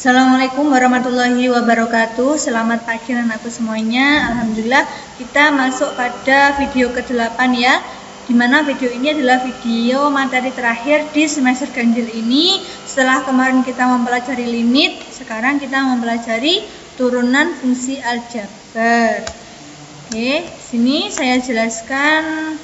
Assalamualaikum warahmatullahi wabarakatuh. Selamat pagi anakku semuanya. Alhamdulillah kita masuk pada video ke-8 ya. Dimana video ini adalah video materi terakhir di semester ganjil ini. Setelah kemarin kita mempelajari limit, sekarang kita mempelajari turunan fungsi aljabar. Oke, sini saya jelaskan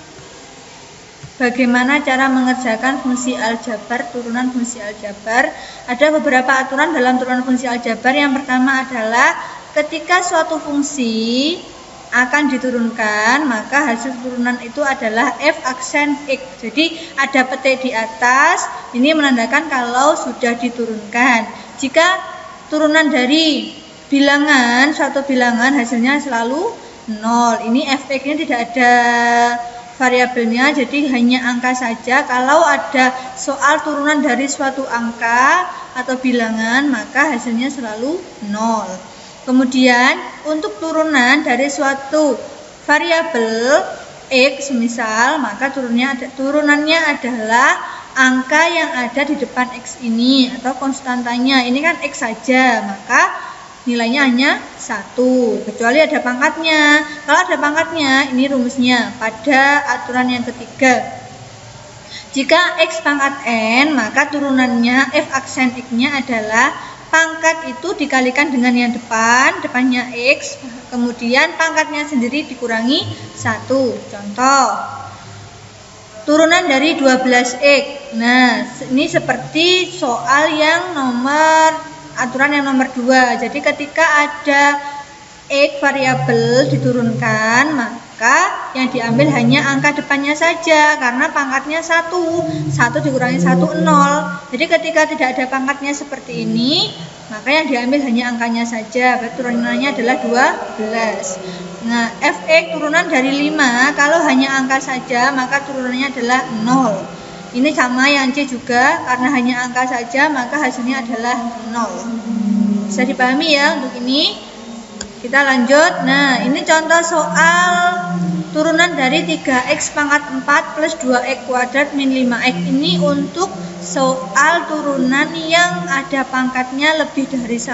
bagaimana cara mengerjakan fungsi aljabar, turunan fungsi aljabar. Ada beberapa aturan dalam turunan fungsi aljabar. Yang pertama adalah ketika suatu fungsi akan diturunkan, maka hasil turunan itu adalah f aksen x. Jadi ada petik di atas, ini menandakan kalau sudah diturunkan. Jika turunan dari bilangan, suatu bilangan hasilnya selalu 0. Ini f(x) nya tidak ada variabelnya, jadi hanya angka saja. Kalau ada soal turunan dari suatu angka atau bilangan, maka hasilnya selalu 0. Kemudian untuk turunan dari suatu variabel x misal, maka turunannya adalah angka yang ada di depan x ini atau konstantanya. Ini kan x saja, maka nilainya hanya 1, kecuali ada pangkatnya. Kalau ada pangkatnya, ini rumusnya pada aturan yang ketiga. Jika x pangkat n, maka turunannya f aksen x-nya adalah pangkat itu dikalikan dengan yang depannya x, kemudian pangkatnya sendiri dikurangi 1. Contoh, turunan dari 12x. Nah, ini seperti soal yang aturan yang nomor 2. Jadi ketika ada x variabel diturunkan, maka yang diambil hanya angka depannya saja karena pangkatnya 1 dikurangi 1 0. Jadi ketika tidak ada pangkatnya seperti ini, maka yang diambil hanya angkanya saja. Berarti turunannya adalah 12. Nah, fx turunan dari 5, kalau hanya angka saja maka turunannya adalah 0. Ini sama yang C juga, karena hanya angka saja maka hasilnya adalah 0. Bisa dipahami ya untuk ini? Kita lanjut. Nah, ini contoh soal turunan dari 3x pangkat 4 plus 2x kuadrat min 5x. Ini untuk soal turunan yang ada pangkatnya lebih dari 1.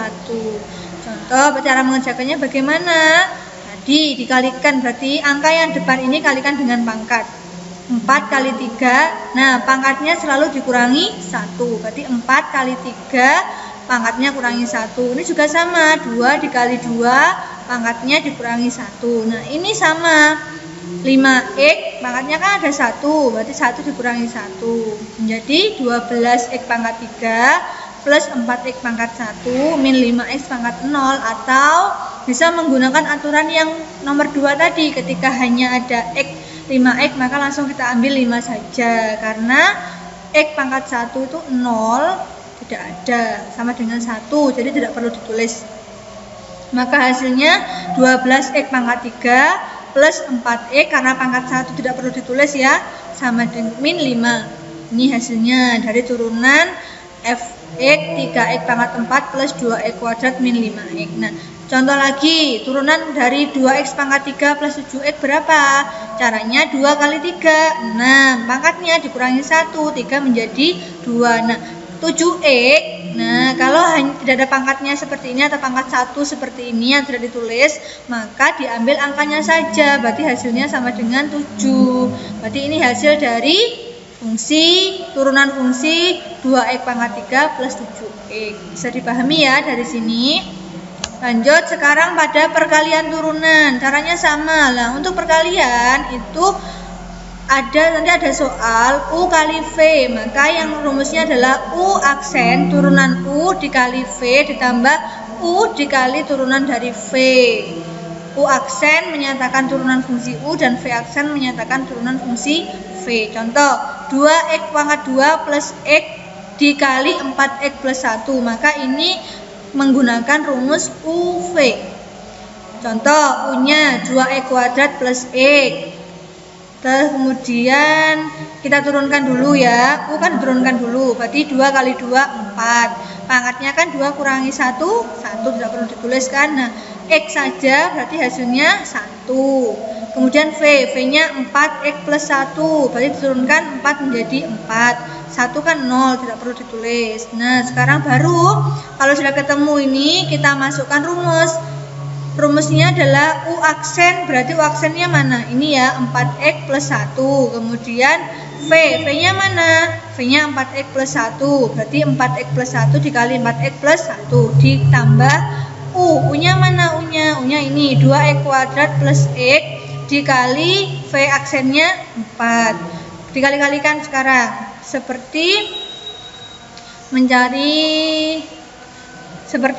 Contoh cara mengerjakannya bagaimana? Tadi dikalikan, berarti angka yang depan ini kalikan dengan pangkat 4 kali 3, nah pangkatnya selalu dikurangi 1, berarti 4 kali 3 pangkatnya kurangi 1. Ini juga sama, 2 dikali 2 pangkatnya dikurangi 1. Nah ini sama, 5x pangkatnya kan ada 1, berarti 1 dikurangi 1 menjadi 12x pangkat 3 plus 4x pangkat 1 min 5x pangkat 0. Atau bisa menggunakan aturan yang nomor 2 tadi, ketika hanya ada x 5x maka langsung kita ambil 5 saja, karena x pangkat 1 itu 0 tidak ada, sama dengan 1, jadi tidak perlu ditulis. Maka hasilnya 12x pangkat 3 plus 4x, karena pangkat 1 tidak perlu ditulis ya, sama dengan min 5. Ini hasilnya dari turunan fx 3x pangkat 4 plus 2x kuadrat min 5x. Nah, contoh lagi, turunan dari 2x pangkat 3 plus 7x berapa? Caranya 2 kali 3. Nah, pangkatnya dikurangi 1, 3 menjadi 2. Nah, 7x. Nah, kalau tidak ada pangkatnya seperti ini atau pangkat 1 seperti ini yang tidak ditulis, maka diambil angkanya saja. Berarti hasilnya sama dengan 7. Berarti ini hasil dari fungsi, turunan fungsi 2x pangkat 3 plus 7x. Bisa dipahami ya dari sini? Lanjut sekarang pada perkalian turunan. Caranya sama lah. Untuk perkalian itu nanti ada soal U kali V, maka yang rumusnya adalah U aksen turunan U dikali V ditambah U dikali turunan dari V. U aksen menyatakan turunan fungsi U dan V aksen menyatakan turunan fungsi V. Contoh 2x pangkat 2 plus x dikali 4x plus 1, maka ini menggunakan rumus UV. Contoh U-nya 2x kuadrat plus x. Terus kemudian kita turunkan dulu ya. U kan turunkan dulu, berarti 2 kali 2 4. Pangkatnya kan 2 kurangi 1 tidak perlu dituliskan. Nah, x saja berarti hasilnya 1. Kemudian V-nya 4X plus 1, berarti diturunkan 4 menjadi 4. 1 kan 0, tidak perlu ditulis. Nah, sekarang baru kalau sudah ketemu ini, kita masukkan rumus. Rumusnya adalah U aksen, berarti U aksennya mana? Ini ya, 4X plus 1. Kemudian V-nya mana? V-nya 4X plus 1, berarti 4X plus 1 dikali 4X plus 1, ditambah U-nya mana? U-nya ini, 2X kuadrat plus X dikali V aksennya 4. Dikali-kalikan sekarang, seperti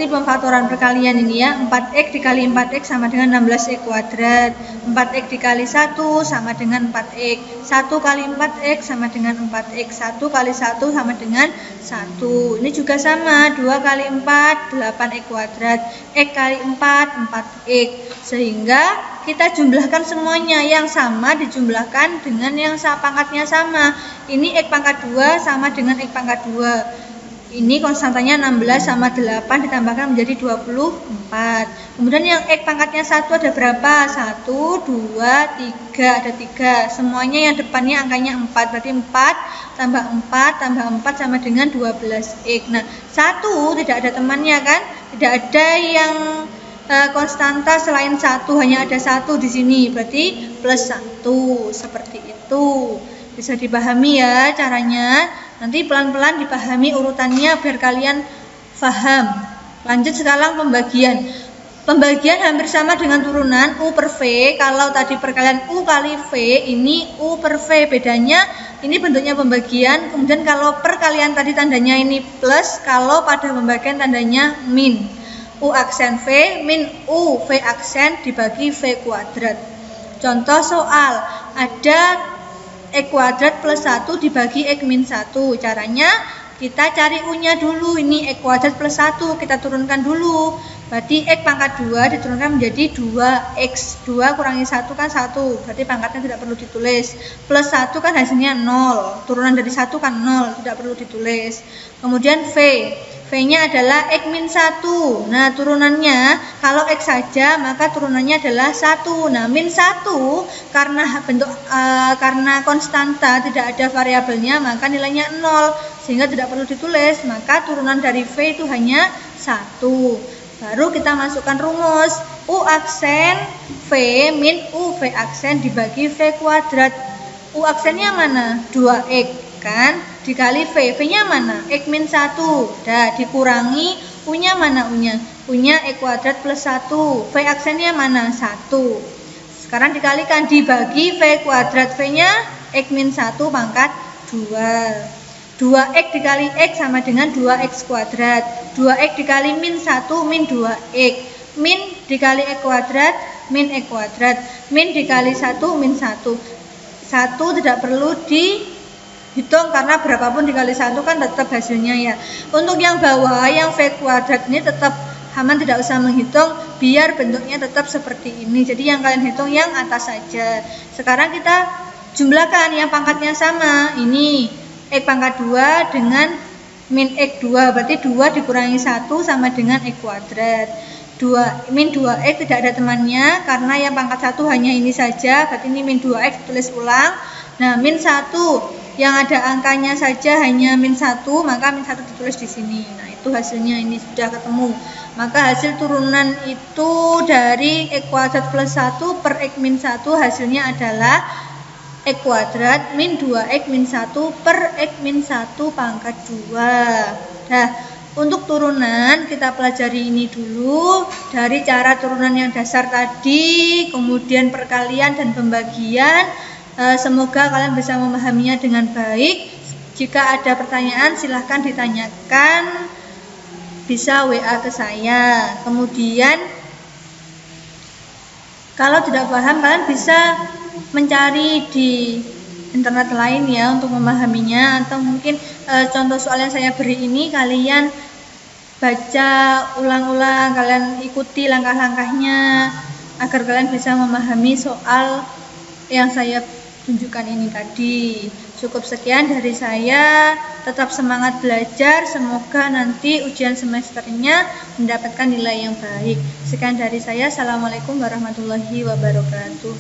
pemfaktoran perkalian ini ya. 4X dikali 4X sama dengan 16X kuadrat. 4X dikali 1 sama dengan 4X. 1 kali 4X sama dengan 4X. 1 kali 1 sama dengan 1. Ini juga sama, 2 kali 4 8X kuadrat. X kali 4 4X. Sehingga kita jumlahkan semuanya, yang sama dijumlahkan dengan yang pangkatnya sama. Ini X pangkat 2 sama dengan X pangkat 2. Ini konstantanya 16 sama 8 ditambahkan menjadi 24. Kemudian yang X pangkatnya 1 ada berapa? 1, 2, 3, ada 3. Semuanya yang depannya angkanya 4, berarti 4 tambah 4 tambah 4 sama dengan 12X. Nah, 1 tidak ada temannya kan? Tidak ada yang konstanta selain 1, hanya ada 1 di sini, berarti plus 1, seperti itu. Bisa dipahami ya caranya. Nanti pelan-pelan dipahami urutannya biar kalian paham. Lanjut sekarang pembagian. Pembagian hampir sama dengan turunan U per V. Kalau tadi perkalian U kali V, ini U per V. Bedanya ini bentuknya pembagian. Kemudian kalau perkalian tadi tandanya ini plus, kalau pada pembagian tandanya min. U aksen V min U V aksen dibagi V kuadrat. Contoh soal, ada X kuadrat plus 1 dibagi X min 1. Caranya kita cari U-nya dulu. Ini X kuadrat plus 1, kita turunkan dulu. Berarti X pangkat 2 diturunkan menjadi 2X. 2 kurangi 1 kan 1, berarti pangkatnya tidak perlu ditulis. Plus 1 kan hasilnya 0. Turunan dari 1 kan 0, tidak perlu ditulis. Kemudian V-nya adalah X min 1. Nah, turunannya kalau X saja maka turunannya adalah 1. Nah, min 1 karena konstanta tidak ada variabelnya maka nilainya 0 sehingga tidak perlu ditulis, maka turunan dari V itu hanya 1. Baru kita masukkan rumus U aksen V min U V aksen dibagi V kuadrat. U aksennya mana? 2X kan? Dikali V-nya mana? X min 1. Dah, dikurangi U-nya mana U-nya? U-nya X kuadrat plus 1. V aksennya mana? 1. Sekarang dikalikan, dibagi V kuadrat. V-nya X min 1 pangkat 2. 2X dikali X sama dengan 2X kuadrat. 2X dikali min 1 min 2X. Min dikali X kuadrat min X kuadrat. Min dikali 1 min 1. 1 tidak perlu dihitung karena berapapun dikali 1 kan tetap hasilnya ya. Untuk yang bawah, yang V kuadrat ini tetap Haman tidak usah menghitung biar bentuknya tetap seperti ini. Jadi yang kalian hitung yang atas saja. Sekarang kita jumlahkan yang pangkatnya sama. Ini X pangkat 2 dengan min X2, berarti 2 dikurangi 1 sama dengan X kuadrat. 2 min 2X tidak ada temannya karena yang pangkat 1 hanya ini saja, berarti ini min 2X tulis ulang. Nah, min 1 yang ada angkanya saja hanya min 1, maka min 1 ditulis di sini. Nah, itu hasilnya ini sudah ketemu. Maka hasil turunan itu dari X kuadrat plus 1 per X min 1 hasilnya adalah X kuadrat min 2X min 1 per X min 1 pangkat 2. Nah, untuk turunan kita pelajari ini dulu dari cara turunan yang dasar tadi, kemudian perkalian dan pembagian. Semoga kalian bisa memahaminya dengan baik. Jika ada pertanyaan silahkan ditanyakan, bisa WA ke saya. Kemudian kalau tidak paham kalian bisa mencari di internet lain ya untuk memahaminya, atau mungkin contoh soal yang saya beri ini kalian baca ulang-ulang, kalian ikuti langkah-langkahnya agar kalian bisa memahami soal yang saya tunjukkan ini tadi. Cukup sekian dari saya, tetap semangat belajar, semoga nanti ujian semesternya mendapatkan nilai yang baik. Sekian dari saya, assalamualaikum warahmatullahi wabarakatuh.